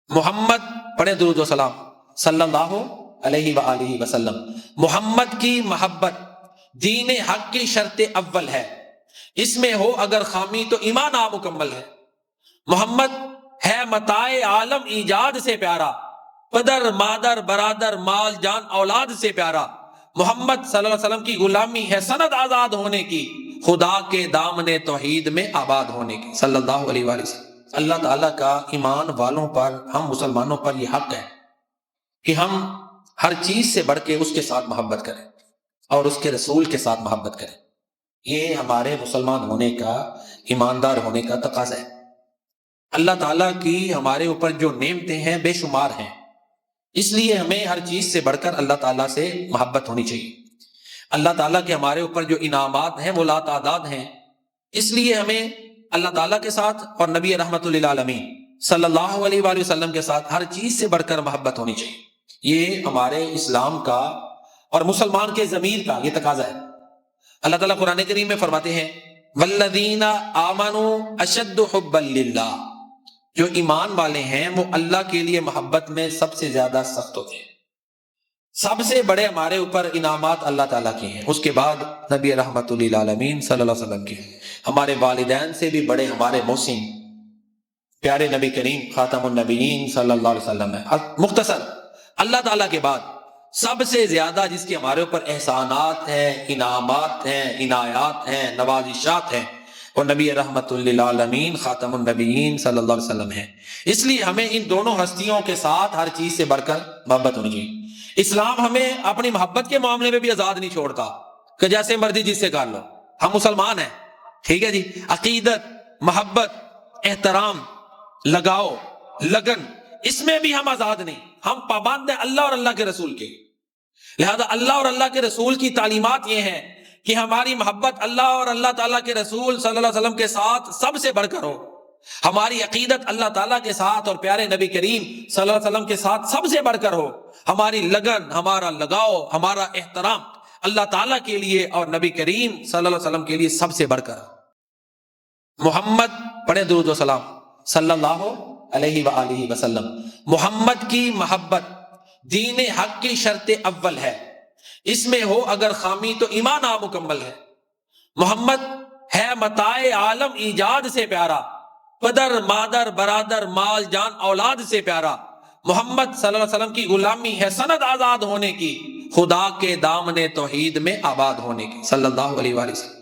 محمد پڑھے درود و سلام صلی اللہ علیہ وآلہ وسلم۔ محمد کی محبت دین حق کی شرط اول ہے، اس میں ہو اگر خامی تو ایمان نامکمل ہے۔ محمد ہے متاع عالم ایجاد سے پیارا، پدر مادر برادر مال جان اولاد سے پیارا۔ محمد صلی اللہ علیہ وسلم کی غلامی ہے سند آزاد ہونے کی، خدا کے دامن توحید میں آباد ہونے کی، صلی اللہ علیہ وآلہ وسلم۔ اللہ تعالیٰ کا ایمان والوں پر، ہم مسلمانوں پر یہ حق ہے کہ ہم ہر چیز سے بڑھ کے اس کے ساتھ محبت کریں اور اس کے رسول کے ساتھ محبت کریں۔ یہ ہمارے مسلمان ہونے کا، ایماندار ہونے کا تقاضا ہے۔ اللہ تعالیٰ کی ہمارے اوپر جو نعمتیں ہیں بے شمار ہیں، اس لیے ہمیں ہر چیز سے بڑھ کر اللہ تعالیٰ سے محبت ہونی چاہیے۔ اللہ تعالیٰ کے ہمارے اوپر جو انعامات ہیں وہ لا تعداد ہیں، اس لیے ہمیں اللہ تعالیٰ کے ساتھ اور نبی رحمت للعالمین صلی اللہ علیہ وآلہ وسلم کے ساتھ ہر چیز سے بڑھ کر محبت ہونی چاہیے۔ یہ ہمارے اسلام کا اور مسلمان کے ضمیر کا یہ تقاضا ہے۔ اللہ تعالیٰ قرآن کریم میں فرماتے ہیں والذین آمنوا اشد حبا للہ، جو ایمان والے ہیں وہ اللہ کے لیے محبت میں سب سے زیادہ سخت ہوتے ہیں۔ سب سے بڑے ہمارے اوپر انعامات اللہ تعالیٰ کے ہیں، اس کے بعد نبی رحمت للعالمین صلی اللہ علیہ وسلم کے ہیں۔ ہمارے والدین سے بھی بڑے ہمارے محسن پیارے نبی کریم خاتم النبیین صلی اللہ علیہ وسلم ہے۔ مختصر، اللہ تعالیٰ کے بعد سب سے زیادہ جس کے ہمارے اوپر احسانات ہیں، انعامات ہیں، عنایات ہیں، نوازشات ہیں، اور نبی رحمت للعالمین خاتم النبیین صلی اللہ علیہ وسلم ہے۔ اس لیے ہمیں ان دونوں ہستیوں کے ساتھ ہر چیز سے بڑھ کر محبت ہونی چاہیے۔ اسلام ہمیں اپنی محبت کے معاملے میں بھی آزاد نہیں چھوڑتا کہ جیسے مرضی جس سے کر لو، ہم مسلمان ہیں، ٹھیک ہے جی۔ عقیدت، محبت، احترام، لگاؤ، لگن، اس میں بھی ہم آزاد نہیں، ہم پابند ہیں اللہ اور اللہ کے رسول کے۔ لہذا اللہ اور اللہ کے رسول کی تعلیمات یہ ہیں کہ ہماری محبت اللہ اور اللہ تعالیٰ کے رسول صلی اللہ علیہ وسلم کے ساتھ سب سے بڑھ کر ہو، ہماری عقیدت اللہ تعالیٰ کے ساتھ اور پیارے نبی کریم صلی اللہ علیہ وسلم کے ساتھ سب سے بڑھ کر ہو، ہماری لگن، ہمارا لگاؤ، ہمارا احترام اللہ تعالیٰ کے لیے اور نبی کریم صلی اللہ علیہ وسلم کے لیے سب سے بڑھ کر ہو۔ محمد پڑھے درود و سلام صلی اللہ علیہ وآلہ وسلم۔ محمد کی محبت دین حق کی شرط اول ہے، اس میں ہو اگر خامی تو ایمان نامکمل ہے۔ محمد ہے متاع عالم ایجاد سے پیارا، پدر مادر برادر مال جان اولاد سے پیارا۔ محمد صلی اللہ علیہ وسلم کی غلامی ہے سند آزاد ہونے کی، خدا کے دامن توحید میں آباد ہونے کی، صلی اللہ علیہ وآلہ وسلم۔